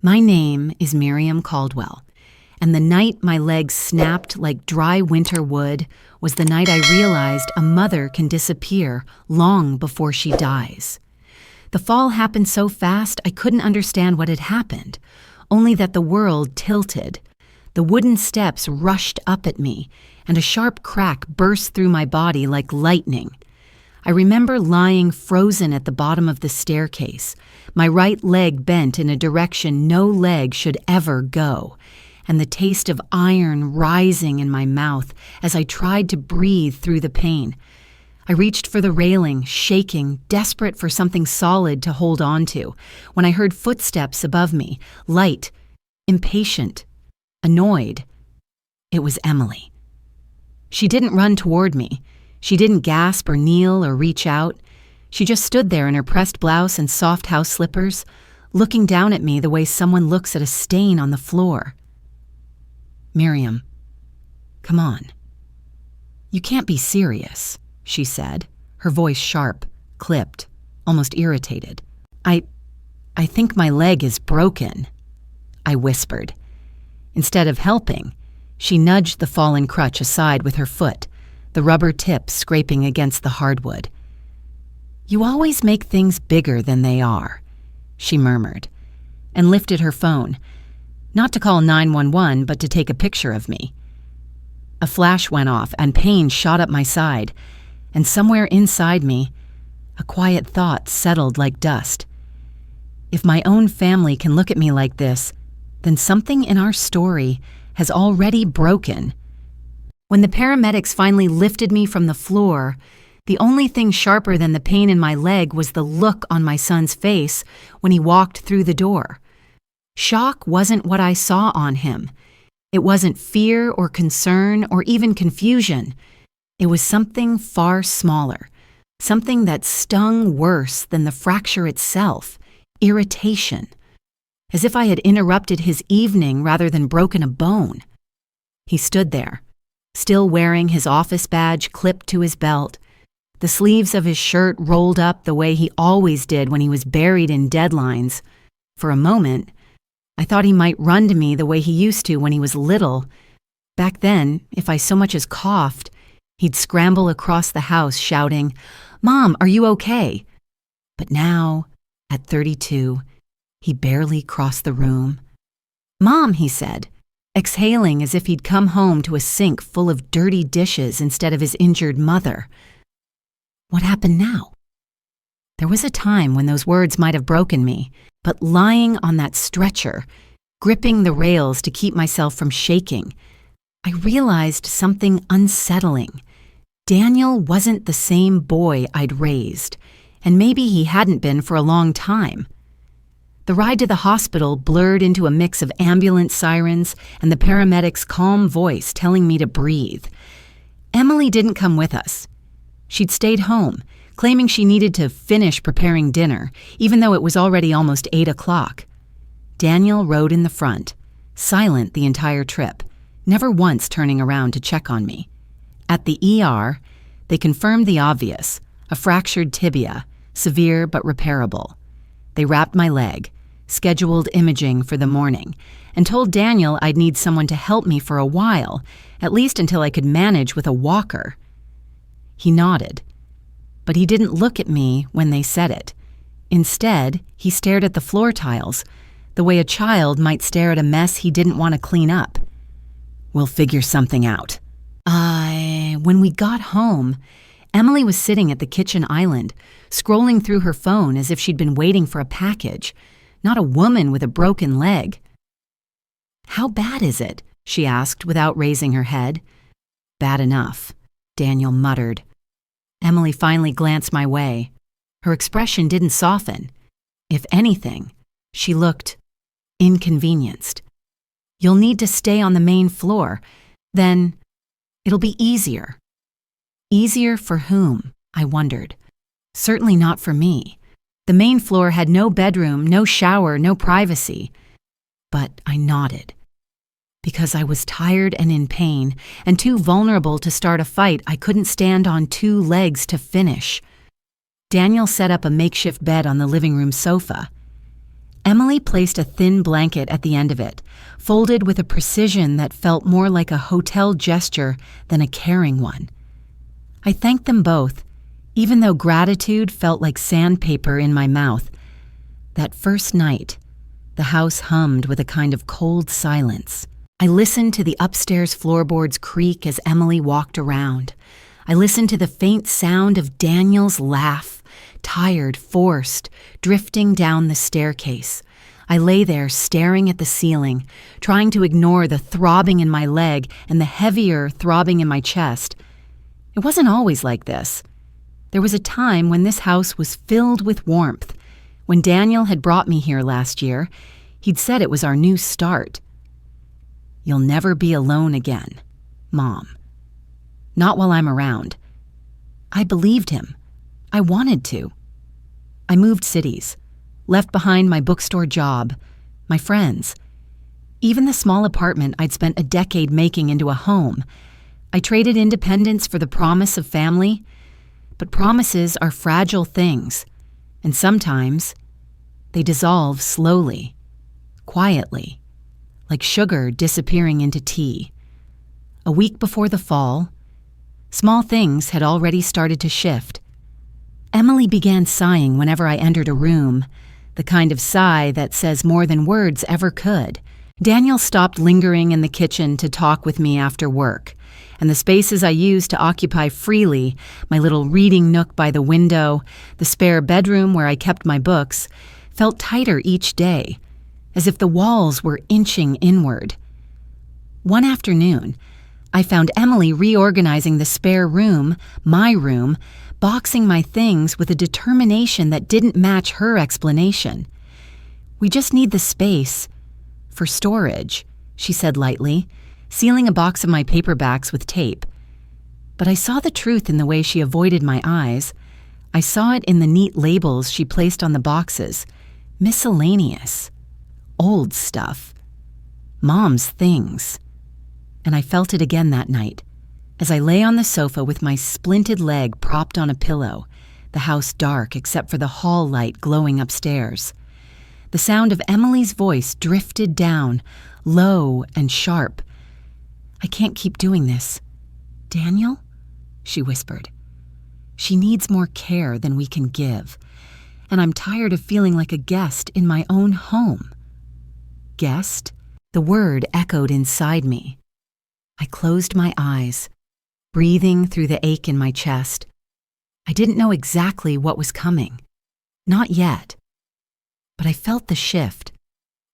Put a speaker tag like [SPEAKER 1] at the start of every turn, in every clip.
[SPEAKER 1] My name is Miriam Caldwell, and the night my legs snapped like dry winter wood was the night I realized a mother can disappear long before she dies. The fall happened so fast I couldn't understand what had happened, only that the world tilted. The wooden steps rushed up at me, and a sharp crack burst through my body like lightning. I remember lying frozen at the bottom of the staircase, my right leg bent in a direction no leg should ever go, and the taste of iron rising in my mouth as I tried to breathe through the pain. I reached for the railing, shaking, desperate for something solid to hold on to, when I heard footsteps above me, light, impatient, annoyed. It was Emily. She didn't run toward me. She didn't gasp or kneel or reach out. She just stood there in her pressed blouse and soft house slippers, looking down at me the way someone looks at a stain on the floor. "Miriam, come on. You can't be serious," she said, her voice sharp, clipped, almost irritated. I think my leg is broken," I whispered. Instead of helping, she nudged the fallen crutch aside with her foot, the rubber tip scraping against the hardwood. "You always make things bigger than they are," she murmured, and lifted her phone, not to call 911, but to take a picture of me. A flash went off, and pain shot up my side, and somewhere inside me, a quiet thought settled like dust. If my own family can look at me like this, then something in our story has already broken. When the paramedics finally lifted me from the floor, the only thing sharper than the pain in my leg was the look on my son's face when he walked through the door. Shock wasn't what I saw on him. It wasn't fear or concern or even confusion. It was something far smaller, something that stung worse than the fracture itself, irritation, as if I had interrupted his evening rather than broken a bone. He stood there, still wearing his office badge clipped to his belt, the sleeves of his shirt rolled up the way he always did when he was buried in deadlines. For a moment, I thought he might run to me the way he used to when he was little. Back then, if I so much as coughed, he'd scramble across the house shouting, "Mom, are you okay?" But now, at 32, he barely crossed the room. "Mom," he said, exhaling as if he'd come home to a sink full of dirty dishes instead of his injured mother. What happened now? There was a time when those words might have broken me, but lying on that stretcher, gripping the rails to keep myself from shaking, I realized something unsettling. Daniel wasn't the same boy I'd raised, and maybe he hadn't been for a long time. The ride to the hospital blurred into a mix of ambulance sirens and the paramedic's calm voice telling me to breathe. Emily didn't come with us. She'd stayed home, claiming she needed to finish preparing dinner, even though it was already almost 8 o'clock. Daniel rode in the front, silent the entire trip, never once turning around to check on me. At the ER, they confirmed the obvious, a fractured tibia, severe but repairable. They wrapped my leg, scheduled imaging for the morning, and told Daniel I'd need someone to help me for a while, at least until I could manage with a walker. He nodded, but he didn't look at me when they said it. Instead, he stared at the floor tiles, the way a child might stare at a mess he didn't want to clean up. "We'll figure something out." When we got home, Emily was sitting at the kitchen island, scrolling through her phone as if she'd been waiting for a package, not a woman with a broken leg. "How bad is it?" she asked without raising her head. "Bad enough," Daniel muttered. Emily finally glanced my way. Her expression didn't soften. If anything, she looked inconvenienced. "You'll need to stay on the main floor. Then it'll be easier." Easier for whom? I wondered. Certainly not for me. The main floor had no bedroom, no shower, no privacy. But I nodded. Because I was tired and in pain, and too vulnerable to start a fight I couldn't stand on 2 legs to finish. Daniel set up a makeshift bed on the living room sofa. Emily placed a thin blanket at the end of it, folded with a precision that felt more like a hotel gesture than a caring one. I thanked them both, even though gratitude felt like sandpaper in my mouth. That first night, the house hummed with a kind of cold silence. I listened to the upstairs floorboards creak as Emily walked around. I listened to the faint sound of Daniel's laugh, tired, forced, drifting down the staircase. I lay there staring at the ceiling, trying to ignore the throbbing in my leg and the heavier throbbing in my chest. It wasn't always like this. There was a time when this house was filled with warmth. When Daniel had brought me here last year, he'd said it was our new start. "You'll never be alone again, Mom. Not while I'm around." I believed him. I wanted to. I moved cities, left behind my bookstore job, my friends, even the small apartment I'd spent a decade making into a home. I traded independence for the promise of family, but promises are fragile things, and sometimes they dissolve slowly, quietly, like sugar disappearing into tea. A week before the fall, small things had already started to shift. Emily began sighing whenever I entered a room, the kind of sigh that says more than words ever could. Daniel stopped lingering in the kitchen to talk with me after work, and the spaces I used to occupy freely, my little reading nook by the window, the spare bedroom where I kept my books, felt tighter each day, as if the walls were inching inward. One afternoon, I found Emily reorganizing the spare room, my room, boxing my things with a determination that didn't match her explanation. "We just need the space for storage," she said lightly, sealing a box of my paperbacks with tape. But I saw the truth in the way she avoided my eyes. I saw it in the neat labels she placed on the boxes. Miscellaneous. Old stuff. Mom's things. And I felt it again that night, as I lay on the sofa with my splinted leg propped on a pillow, the house dark except for the hall light glowing upstairs. The sound of Emily's voice drifted down, low and sharp. "I can't keep doing this. Daniel?" she whispered. "She needs more care than we can give, and I'm tired of feeling like a guest in my own home." Guest? The word echoed inside me. I closed my eyes, breathing through the ache in my chest. I didn't know exactly what was coming. Not yet. But I felt the shift,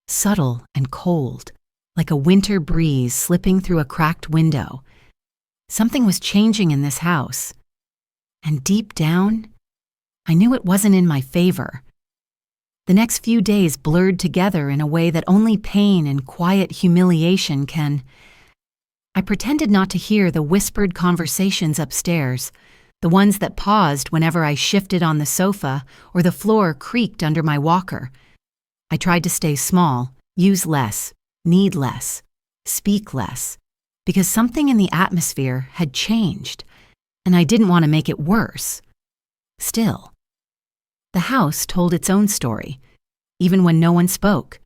[SPEAKER 1] subtle and cold, like a winter breeze slipping through a cracked window. Something was changing in this house. And deep down, I knew it wasn't in my favor. The next few days blurred together in a way that only pain and quiet humiliation can. I pretended not to hear the whispered conversations upstairs, the ones that paused whenever I shifted on the sofa or the floor creaked under my walker. I tried to stay small, use less, need less, speak less, because something in the atmosphere had changed, and I didn't want to make it worse. Still, the house told its own story, even when no one spoke.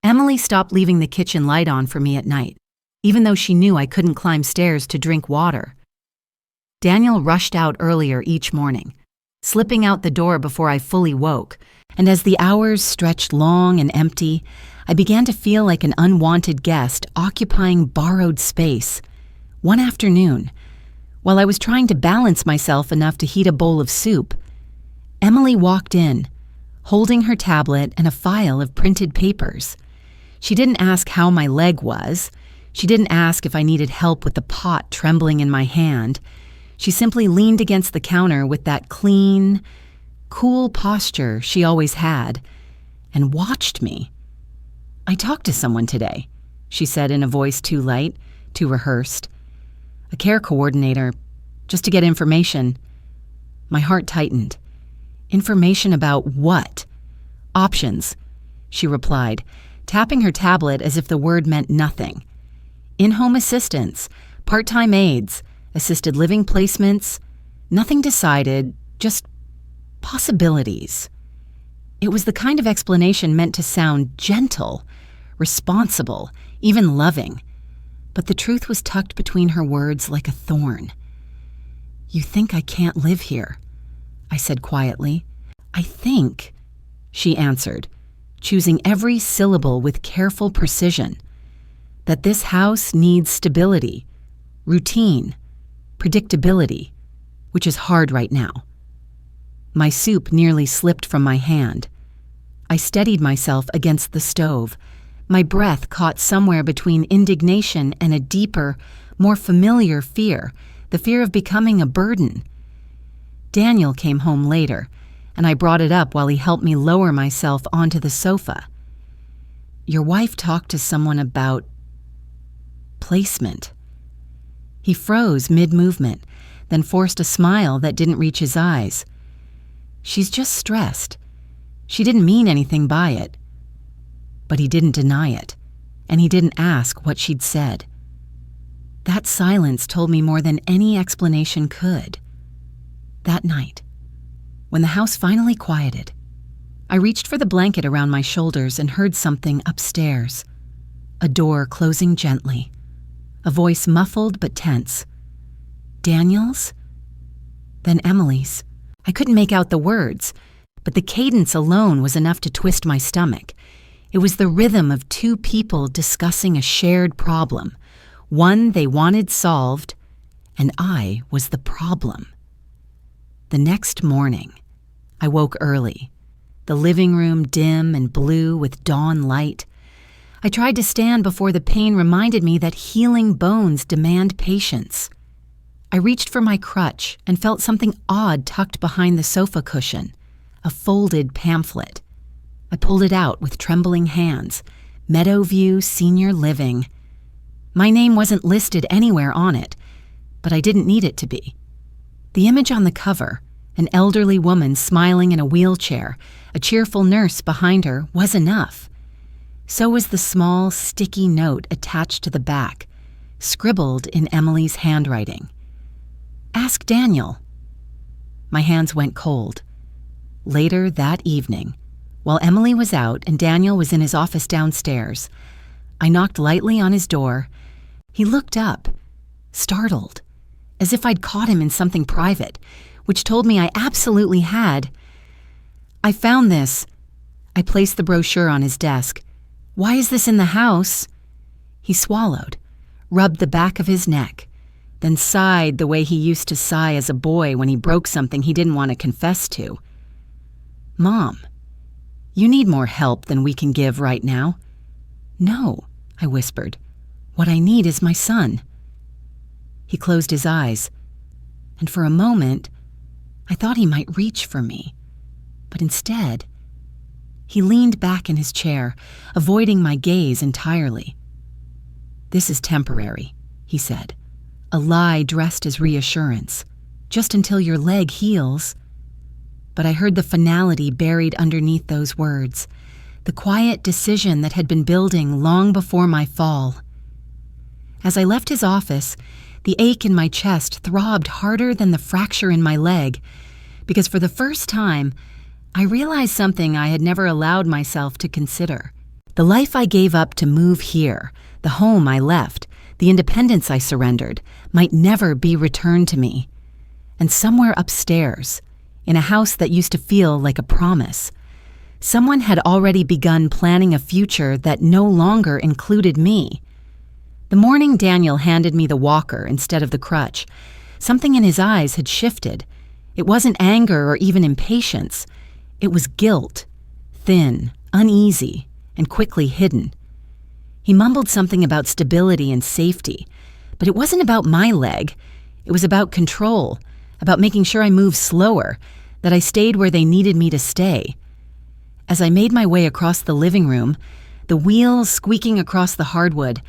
[SPEAKER 1] Emily stopped leaving the kitchen light on for me at night, even though she knew I couldn't climb stairs to drink water. Daniel rushed out earlier each morning, slipping out the door before I fully woke, and as the hours stretched long and empty, I began to feel like an unwanted guest occupying borrowed space. One afternoon, while I was trying to balance myself enough to heat a bowl of soup, Emily walked in, holding her tablet and a file of printed papers. She didn't ask how my leg was. She didn't ask if I needed help with the pot trembling in my hand. She simply leaned against the counter with that clean, cool posture she always had, and watched me. "I talked to someone today," she said in a voice too light, too rehearsed. "A care coordinator, just to get information." My heart tightened. "Information about what?" "Options," she replied, tapping her tablet as if the word meant nothing. "In-home assistance, part-time aides, assisted living placements, nothing decided, just possibilities." It was the kind of explanation meant to sound gentle, responsible, even loving. But the truth was tucked between her words like a thorn. "You think I can't live here," I said quietly. "I think," she answered, choosing every syllable with careful precision, "that this house needs stability, routine, predictability, which is hard right now." My soup nearly slipped from my hand. I steadied myself against the stove. My breath caught somewhere between indignation and a deeper, more familiar fear, the fear of becoming a burden. Daniel came home later, and I brought it up while he helped me lower myself onto the sofa. "Your wife talked to someone about placement." He froze mid-movement, then forced a smile that didn't reach his eyes. "She's just stressed. She didn't mean anything by it." But he didn't deny it, and he didn't ask what she'd said. That silence told me more than any explanation could. That night, when the house finally quieted, I reached for the blanket around my shoulders and heard something upstairs. A door closing gently. A voice muffled but tense. Daniel's? Then Emily's. I couldn't make out the words, but the cadence alone was enough to twist my stomach. It was the rhythm of two people discussing a shared problem, one they wanted solved, and I was the problem. The next morning, I woke early, the living room dim and blue with dawn light. I tried to stand before the pain reminded me that healing bones demand patience. I reached for my crutch and felt something odd tucked behind the sofa cushion, a folded pamphlet. I pulled it out with trembling hands. Meadowview Senior Living. My name wasn't listed anywhere on it, but I didn't need it to be. The image on the cover, an elderly woman smiling in a wheelchair, a cheerful nurse behind her, was enough. So was the small, sticky note attached to the back, scribbled in Emily's handwriting. "Ask Daniel." My hands went cold. Later that evening, while Emily was out and Daniel was in his office downstairs, I knocked lightly on his door. He looked up, startled, as if I'd caught him in something private, which told me I absolutely had. "I found this." I placed the brochure on his desk. "Why is this in the house?" He swallowed, rubbed the back of his neck, then sighed the way he used to sigh as a boy when he broke something he didn't want to confess to. "Mom, you need more help than we can give right now." "No," I whispered. "What I need is my son." He closed his eyes, and for a moment, I thought he might reach for me. But instead, he leaned back in his chair, avoiding my gaze entirely. "This is temporary," he said, a lie dressed as reassurance. "Just until your leg heals." But I heard the finality buried underneath those words, the quiet decision that had been building long before my fall. As I left his office, the ache in my chest throbbed harder than the fracture in my leg, because for the first time, I realized something I had never allowed myself to consider. The life I gave up to move here, the home I left, the independence I surrendered, might never be returned to me. And somewhere upstairs, in a house that used to feel like a promise, someone had already begun planning a future that no longer included me. The morning Daniel handed me the walker instead of the crutch, something in his eyes had shifted. It wasn't anger or even impatience. It was guilt, thin, uneasy, and quickly hidden. He mumbled something about stability and safety, but it wasn't about my leg. It was about control, about making sure I moved slower, that I stayed where they needed me to stay. As I made my way across the living room, the wheels squeaking across the hardwood,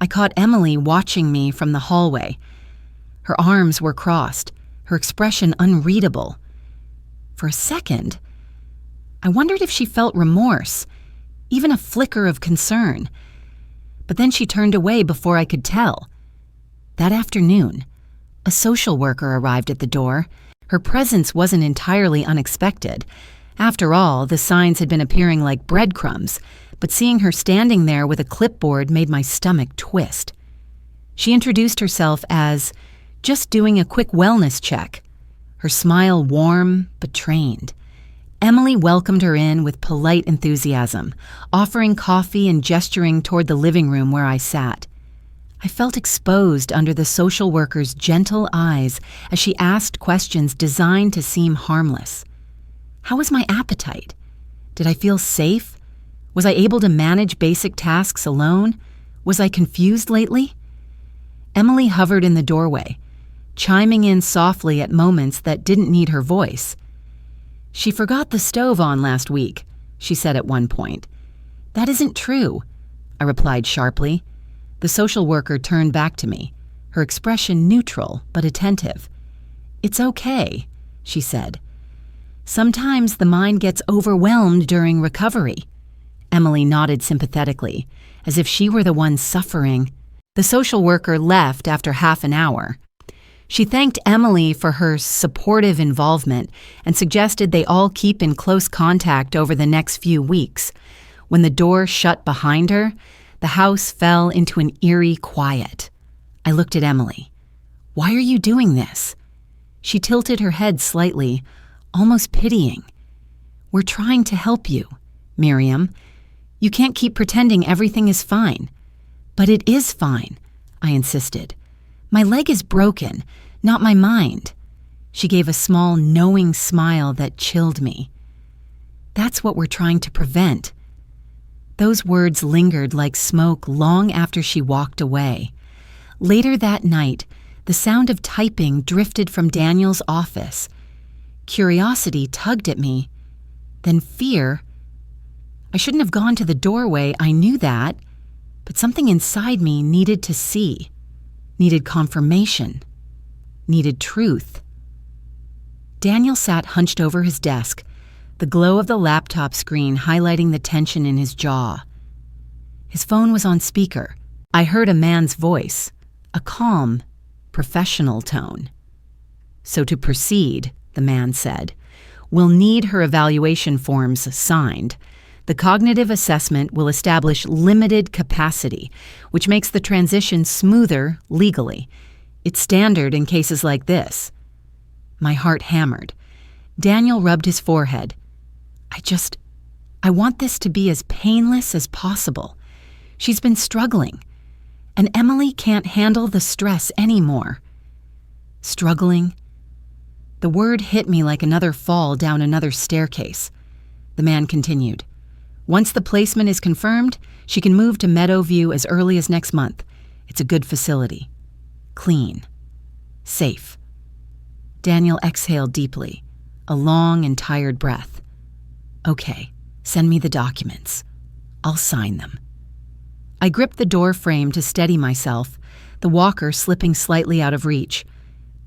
[SPEAKER 1] I caught Emily watching me from the hallway. Her arms were crossed, her expression unreadable. For a second, I wondered if she felt remorse, even a flicker of concern. But then she turned away before I could tell. That afternoon, a social worker arrived at the door. Her presence wasn't entirely unexpected, After all, the signs had been appearing like breadcrumbs, but seeing her standing there with a clipboard made my stomach twist. She introduced herself as just doing a quick wellness check, her smile warm but trained. Emily welcomed her in with polite enthusiasm, offering coffee and gesturing toward the living room where I sat. I felt exposed under the social worker's gentle eyes as she asked questions designed to seem harmless. How was my appetite? Did I feel safe? Was I able to manage basic tasks alone? Was I confused lately? Emily hovered in the doorway, chiming in softly at moments that didn't need her voice. "She forgot the stove on last week," she said at one point. "That isn't true," I replied sharply. The social worker turned back to me, her expression neutral but attentive. "It's okay," she said. "Sometimes the mind gets overwhelmed during recovery." Emily nodded sympathetically, as if she were the one suffering. The social worker left after half an hour. She thanked Emily for her supportive involvement and suggested they all keep in close contact over the next few weeks. When the door shut behind her, the house fell into an eerie quiet. I looked at Emily. "Why are you doing this?" She tilted her head slightly, almost pitying. "We're trying to help you, Miriam. You can't keep pretending everything is fine." "But it is fine," I insisted. "My leg is broken, not my mind." She gave a small, knowing smile that chilled me. "That's what we're trying to prevent." Those words lingered like smoke long after she walked away. Later that night, the sound of typing drifted from Daniel's office. Curiosity tugged at me, then fear. I shouldn't have gone to the doorway, I knew that, but something inside me needed to see, needed confirmation, needed truth. Daniel sat hunched over his desk, the glow of the laptop screen highlighting the tension in his jaw. His phone was on speaker. I heard a man's voice, a calm, professional tone. "So to proceed," the man said, "we'll need her evaluation forms signed. The cognitive assessment will establish limited capacity, which makes the transition smoother legally. It's standard in cases like this." My heart hammered. Daniel rubbed his forehead. I want this to be as painless as possible. She's been struggling, and Emily can't handle the stress anymore." Struggling? The word hit me like another fall down another staircase. The man continued. "Once the placement is confirmed, she can move to Meadowview as early as next month. It's a good facility. Clean. Safe." Daniel exhaled deeply, a long and tired breath. "Okay, send me the documents. I'll sign them." I gripped the door frame to steady myself, the walker slipping slightly out of reach.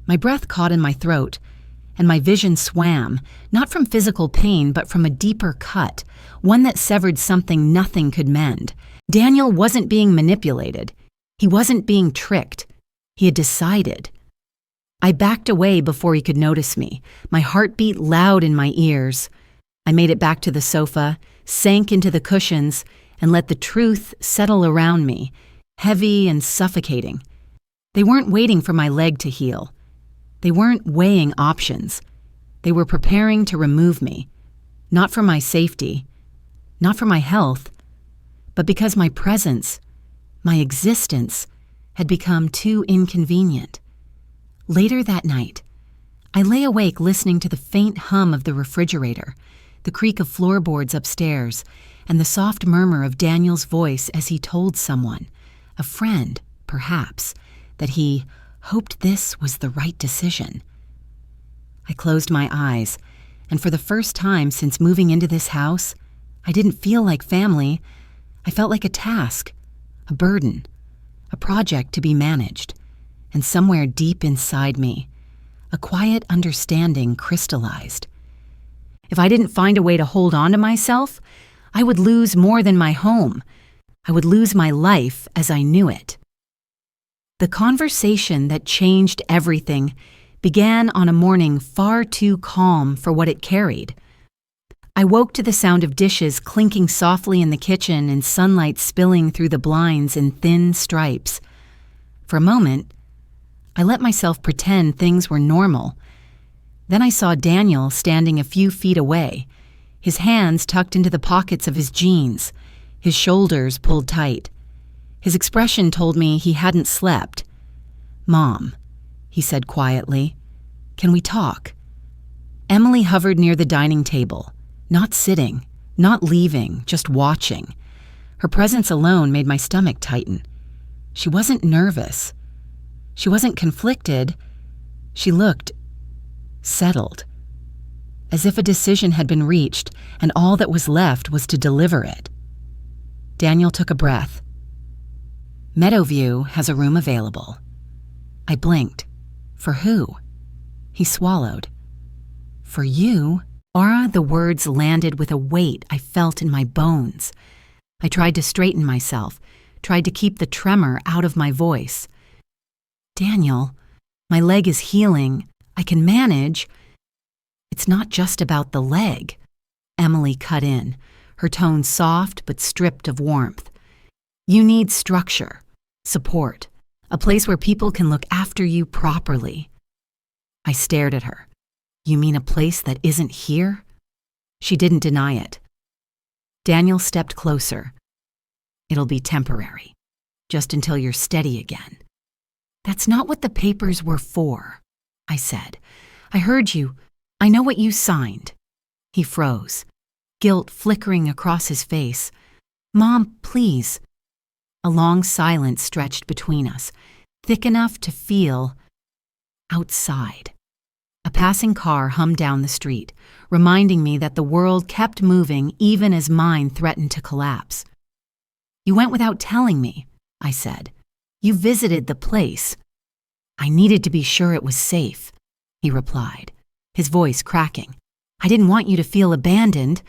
[SPEAKER 1] My breath caught in my throat, and my vision swam, not from physical pain, but from a deeper cut, one that severed something nothing could mend. Daniel wasn't being manipulated. He wasn't being tricked. He had decided. I backed away before he could notice me, my heartbeat loud in my ears. I made it back to the sofa, sank into the cushions, and let the truth settle around me, heavy and suffocating. They weren't waiting for my leg to heal. They weren't weighing options. They were preparing to remove me, not for my safety, not for my health, but because my presence, my existence, had become too inconvenient. Later that night, I lay awake listening to the faint hum of the refrigerator, the creak of floorboards upstairs, and the soft murmur of Daniel's voice as he told someone, a friend, perhaps, that he hoped this was the right decision. I closed my eyes, and for the first time since moving into this house, I didn't feel like family. I felt like a task, a burden, a project to be managed, and somewhere deep inside me, a quiet understanding crystallized. If I didn't find a way to hold on to myself, I would lose more than my home. I would lose my life as I knew it. The conversation that changed everything began on a morning far too calm for what it carried. I woke to the sound of dishes clinking softly in the kitchen and sunlight spilling through the blinds in thin stripes. For a moment, I let myself pretend things were normal. Then I saw Daniel standing a few feet away, his hands tucked into the pockets of his jeans, his shoulders pulled tight. His expression told me he hadn't slept. "Mom," he said quietly, "can we talk?" Emily hovered near the dining table, not sitting, not leaving, just watching. Her presence alone made my stomach tighten. She wasn't nervous. She wasn't conflicted. She looked settled, as if a decision had been reached and all that was left was to deliver it. Daniel took a breath. "Meadowview has a room available." I blinked. "For who?" He swallowed. "For you?" The words landed with a weight I felt in my bones. I tried to straighten myself, tried to keep the tremor out of my voice. "Daniel, my leg is healing. I can manage." "It's not just about the leg," Emily cut in, her tone soft but stripped of warmth. "You need structure, support, a place where people can look after you properly." I stared at her. "You mean a place that isn't here?" She didn't deny it. Daniel stepped closer. "It'll be temporary, just until you're steady again." "That's not what the papers were for," I said. "I heard you. I know what you signed." He froze, guilt flickering across his face. "Mom, please." A long silence stretched between us, thick enough to feel outside. A passing car hummed down the street, reminding me that the world kept moving even as mine threatened to collapse. "You went without telling me," I said. "You visited the place." "I needed to be sure it was safe," he replied, his voice cracking. "I didn't want you to feel abandoned,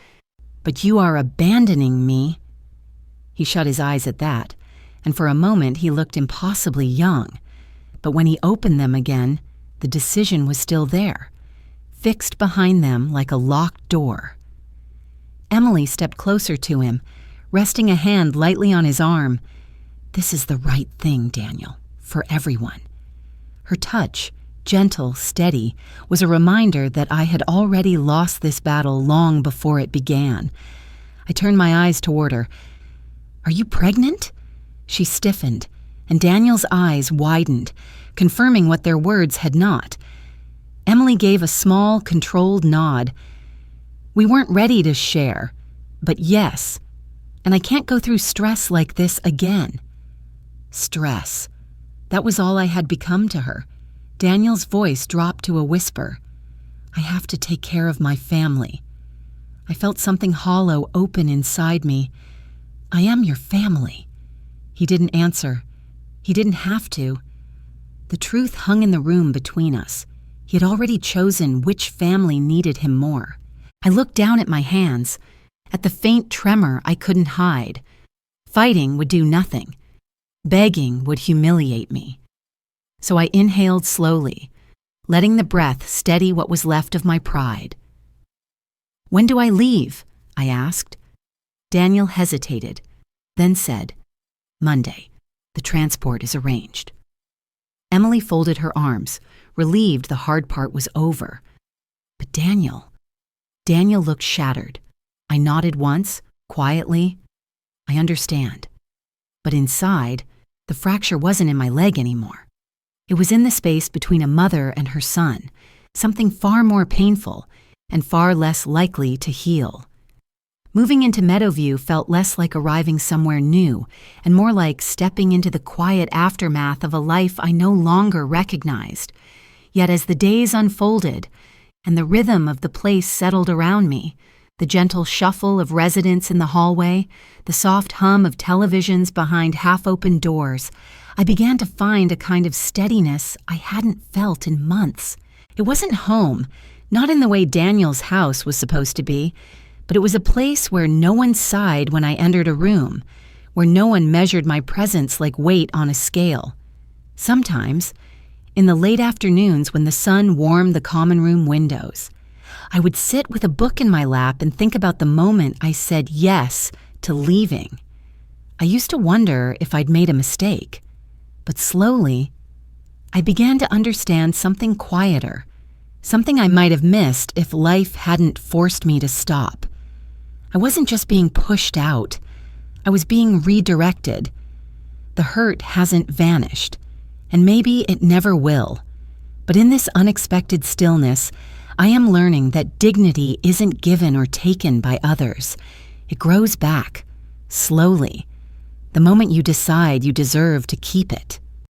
[SPEAKER 1] but you are abandoning me." He shut his eyes at that, and for a moment he looked impossibly young. But when he opened them again, the decision was still there, fixed behind them like a locked door. Emily stepped closer to him, resting a hand lightly on his arm. "This is the right thing, Daniel, for everyone." Her touch, gentle, steady, was a reminder that I had already lost this battle long before it began. I turned my eyes toward her. "Are you pregnant?" She stiffened, and Daniel's eyes widened, confirming what their words had not. Emily gave a small, controlled nod. "We weren't ready to share, but yes, and I can't go through stress like this again." Stress. That was all I had become to her. Daniel's voice dropped to a whisper. "I have to take care of my family." I felt something hollow open inside me. "I am your family." He didn't answer. He didn't have to. The truth hung in the room between us. He had already chosen which family needed him more. I looked down at my hands, at the faint tremor I couldn't hide. Fighting would do nothing. Begging would humiliate me. So I inhaled slowly, letting the breath steady what was left of my pride. "When do I leave?" I asked. Daniel hesitated, then said, "Monday. The transport is arranged." Emily folded her arms, relieved the hard part was over. "But Daniel..." Daniel looked shattered. I nodded once, quietly. "I understand." But inside, the fracture wasn't in my leg anymore. It was in the space between a mother and her son, something far more painful and far less likely to heal. Moving into Meadowview felt less like arriving somewhere new and more like stepping into the quiet aftermath of a life I no longer recognized. Yet as the days unfolded and the rhythm of the place settled around me, the gentle shuffle of residents in the hallway, the soft hum of televisions behind half-open doors, I began to find a kind of steadiness I hadn't felt in months. It wasn't home, not in the way Daniel's house was supposed to be, but it was a place where no one sighed when I entered a room, where no one measured my presence like weight on a scale. Sometimes, in the late afternoons when the sun warmed the common room windows, I would sit with a book in my lap and think about the moment I said yes to leaving. I used to wonder if I'd made a mistake, but slowly, I began to understand something quieter, something I might have missed if life hadn't forced me to stop. I wasn't just being pushed out, I was being redirected. The hurt hasn't vanished, and maybe it never will. But in this unexpected stillness, I am learning that dignity isn't given or taken by others. It grows back, slowly, the moment you decide you deserve to keep it.